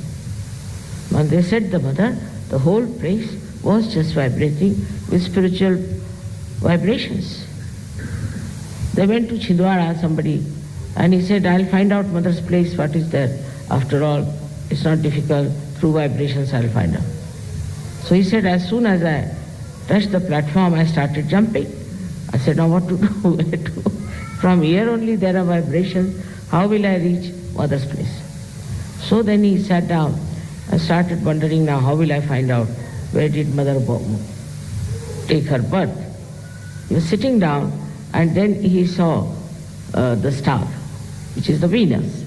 Speaker 4: And they said, the mother, the whole place was just vibrating with spiritual vibrations. They went to Chhindwara, somebody, and he said, I'll find out mother's place, what is there. After all, it's not difficult, through vibrations I'll find out. So he said, as soon as I touched the platform, I started jumping. I said, now what to do? Where to go? From here only there are vibrations. How will I reach mother's place? So then he sat down and started wondering, now how will I find out where did mother take her birth? He was sitting down, and then he saw the star, which is the Venus.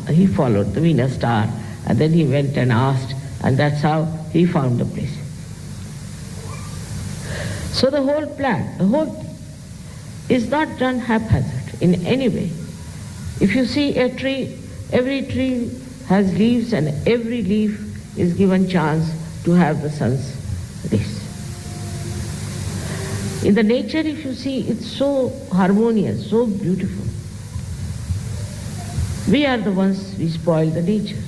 Speaker 4: He followed the Venus star, and then he went and asked, and that's how he found the place. So the whole plan, the whole is not done haphazard in any way. If you see a tree, every tree has leaves, and every leaf is given chance to have the sun's rays. In the nature, if you see, it's so harmonious, so beautiful. We are the ones we spoil the nature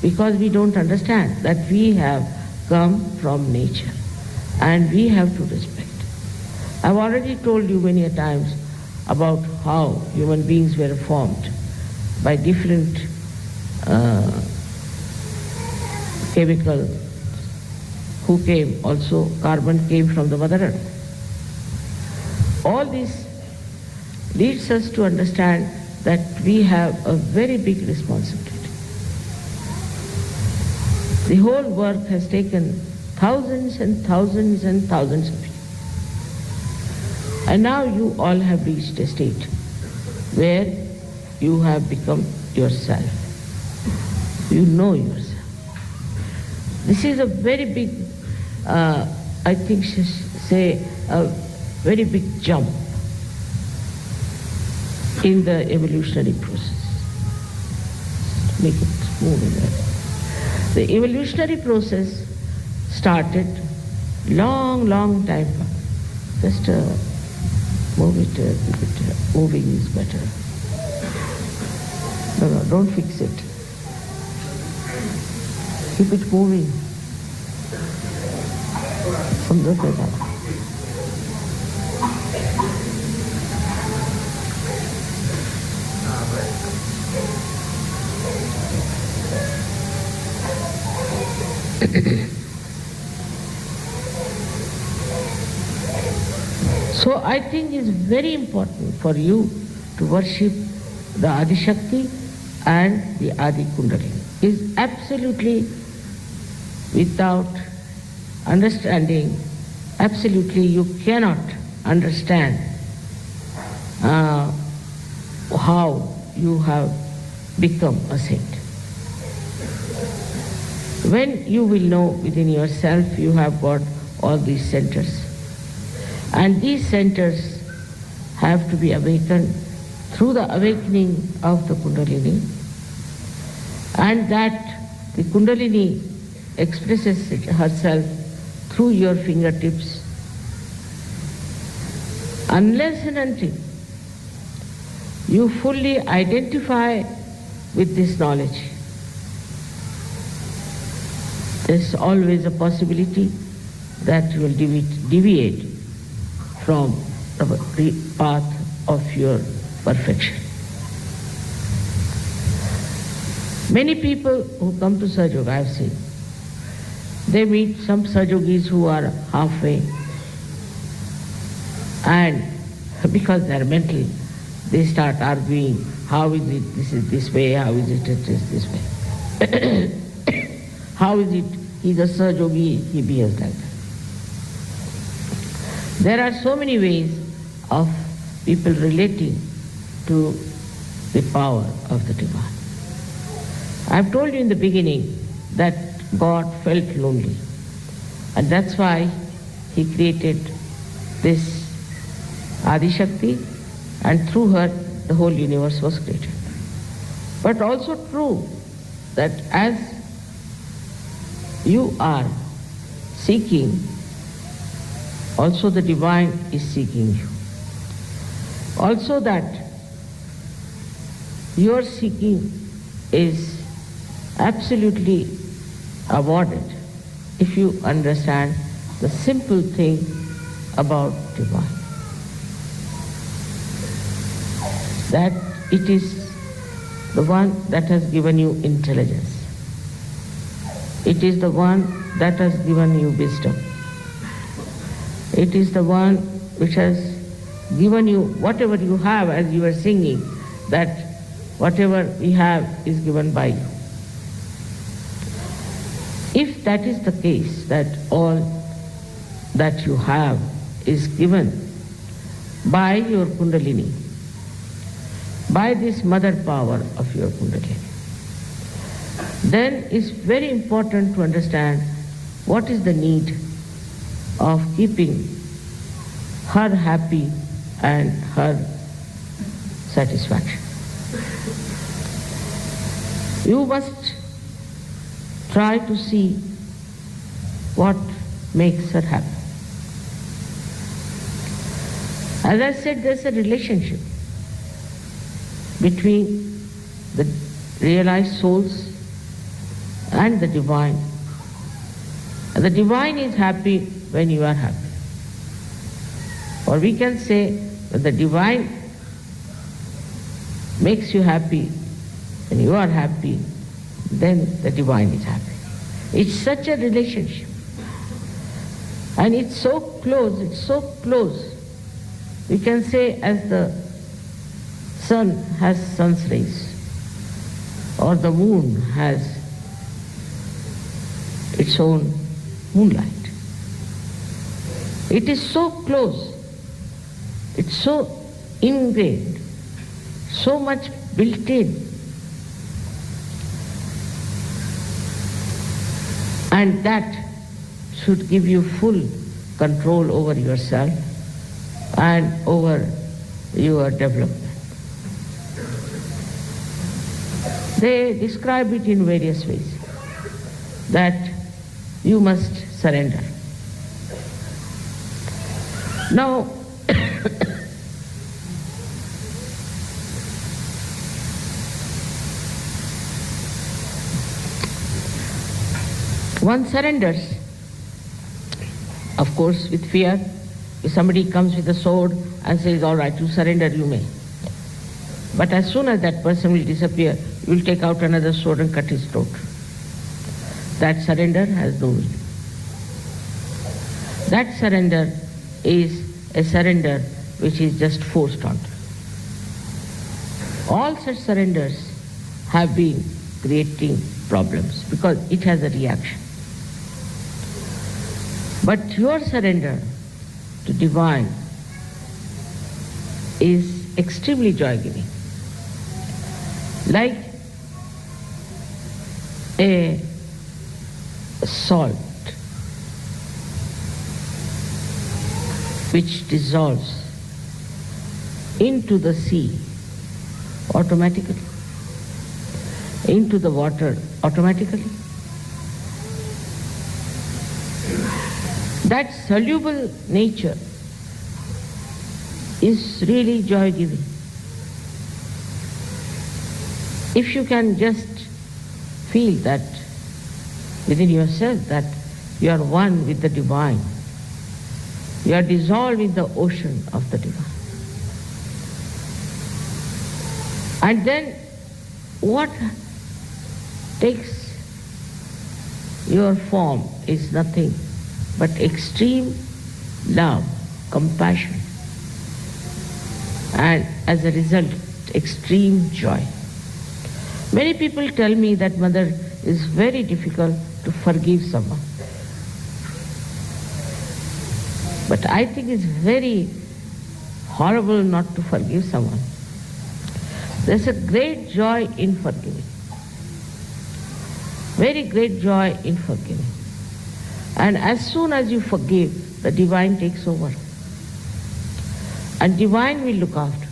Speaker 4: because we don't understand that we have come from nature and we have to respect. I've already told you many a times about how human beings were formed by different chemical who came, also carbon came from the Mother Earth. All this leads us to understand that we have a very big responsibility. The whole work has taken thousands and thousands and thousands of years. And now you all have reached a state where you have become yourself. You know yourself. This is a very big, I think, say, a very big jump in the evolutionary process. Make it move in there. The evolutionary process started long time back. Just move it, keep it moving is better. No, don't fix it. Keep it moving. So I think it's very important for you to worship the Adi Shakti and the Adi Kundalini. Is absolutely without understanding, absolutely you cannot understand how you have become a saint. When you will know within yourself you have got all these centers. And these centers have to be awakened through the awakening of the Kundalini, and that the Kundalini expresses herself through your fingertips. Unless and until you fully identify with this knowledge, there's always a possibility that you will deviate from the path of your perfection. Many people who come to Sahaja Yoga, I have seen, they meet some Sahaja Yogis who are halfway, and because they are mental, they start arguing, how is it this is this way, how is it this way. How is it he's a Sahaja Yogi, he behaves like that. There are so many ways of people relating to the power of the divine. I've told you in the beginning that God felt lonely, and that's why he created this Adi Shakti, and through her the whole universe was created. But also true that as you are seeking, also the divine is seeking you. Also that your seeking is absolutely awarded if you understand the simple thing about divine. That it is the one that has given you intelligence. It is the one that has given you wisdom. It is the one which has given you whatever you have, as you were singing, that whatever we have is given by you. If that is the case, that all that you have is given by your Kundalini, by this mother power of your Kundalini, then it's very important to understand what is the need of keeping her happy and her satisfaction. You must try to see what makes her happy. As I said, there's a relationship between the realized souls and the divine. And the divine is happy when you are happy. Or we can say that the divine makes you happy when you are happy, then the divine is happy. It's such a relationship. And it's so close. We can say as the sun has sun's rays, or the moon has its own moonlight. It is so close, it's so ingrained, so much built in. And that should give you full control over yourself and over your development. They describe it in various ways, that you must surrender. Now, one surrenders, of course, with fear. If somebody comes with a sword and says, all right, you surrender, you may. But as soon as that person will disappear, you will take out another sword and cut his throat. That surrender has no meaning. That surrender is a surrender which is just forced on you. All such surrenders have been creating problems because it has a reaction. But your surrender to divine is extremely joy-giving. Like a salt which dissolves into the sea automatically, into the water automatically. That soluble nature is really joy-giving. If you can just feel that within yourself, that you are one with the divine, you are dissolved in the ocean of the divine. And then what takes your form is nothing but extreme love, compassion, and as a result, extreme joy. Many people tell me that, Mother, it's very difficult to forgive someone. But I think it's very horrible not to forgive someone. There's a great joy in forgiving. Very great joy in forgiving. And as soon as you forgive, the divine takes over. And divine will look after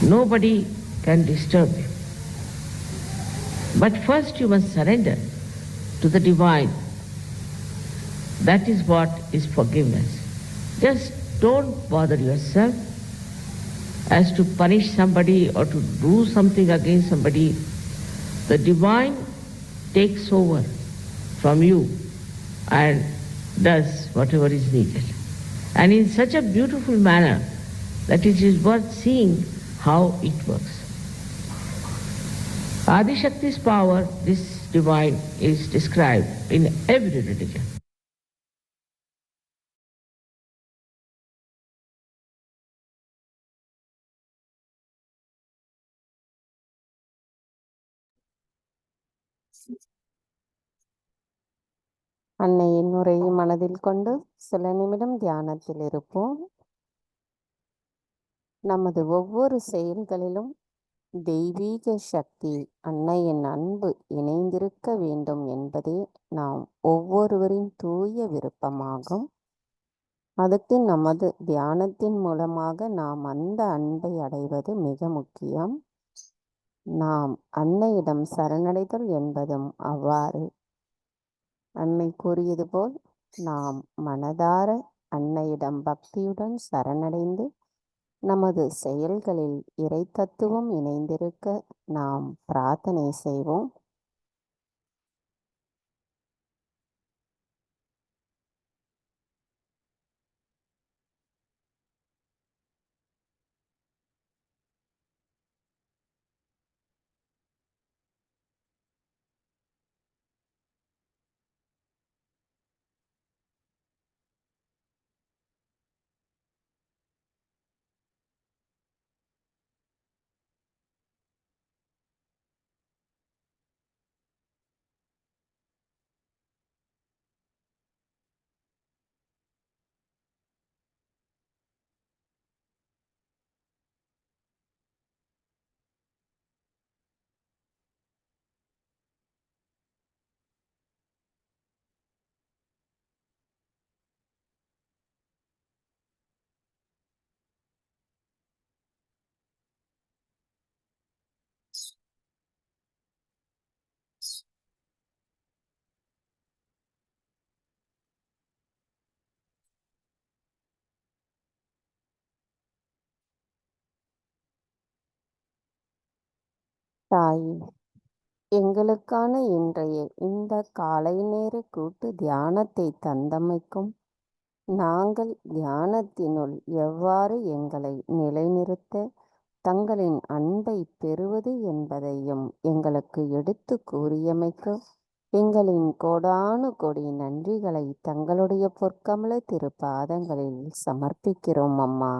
Speaker 4: you. Nobody can disturb you. But first you must surrender to the divine. That is what is forgiveness. Just don't bother yourself as to punish somebody or to do something against somebody. The divine takes over from you and does whatever is needed. And in such a beautiful manner that it is worth seeing how it works. Adi Shakti's power, this divine, is described in every religion.
Speaker 1: அன்னையின் உரையை மனதில் கொண்டு சில நிமிடம் தியானத்தில் இருப்போம். நமது ஒவ்வொரு செயல்களிலும் தெய்வீக சக்தி, அன்னையின் அன்பு இணைந்திருக்க வேண்டும் என்பதே நாம் ஒவ்வொருவரின் தூய விருப்பமாகும். அதுக்கு நமது தியானத்தின் மூலமாக நாம் அந்த அன்பை அடைவது மிக முக்கியம். நாம் அன்னையிடம் சரணடைதல் என்பதும் அவ்வாறு. அன்னை கூறியது போல் நாம் மனதார அன்னையிடம் பக்தியுடன் சரணடைந்து நமது செயல்களில் இறை தத்துவம் இணைந்திருக்க நாம் பிரார்த்தனை செய்வோம். தாயே, எங்களுக்கான இன்றைய இந்த காலை நேர கூட்டு தியானத்தை தந்தமைக்கும், நாங்கள் தியானத்தினுள் எவ்வாறு எங்களை நிலைநிறுத்த தங்களின் அன்பை பெறுவது என்பதையும் எங்களுக்கு எடுத்து கூறியமைக்கு எங்களின் கோடானு கோடி நன்றிகளை தங்களுடைய பொற்கமல திருப்பாதங்களில் சமர்ப்பிக்கிறோம் அம்மா.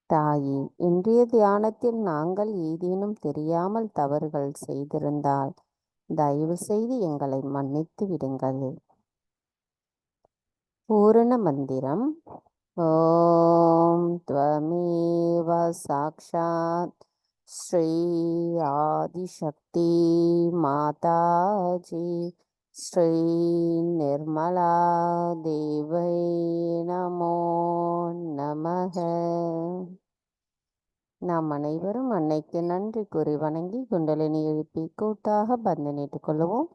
Speaker 1: தாயே, இன்றைய தியானத்தில் நாங்கள் ஏதேனும் தெரியாமல் தவறுகள் செய்திருந்தால் தயவு செய்து எங்களை மன்னித்து விடுங்கள். பூரண மந்திரம். ஓம் த்வமேவ சாக்ஷாத் ஸ்ரீ ஆதிசக்தி மாதாஜி ஸ்ரீ நிர்மலா தேவை நமோ நமக. நாம் அனைவரும் அன்னைக்கு நன்றி கூறி வணங்கி குண்டலினி எழுப்பி கூட்டாக பந்தனிட்டுக் கொள்வோம்.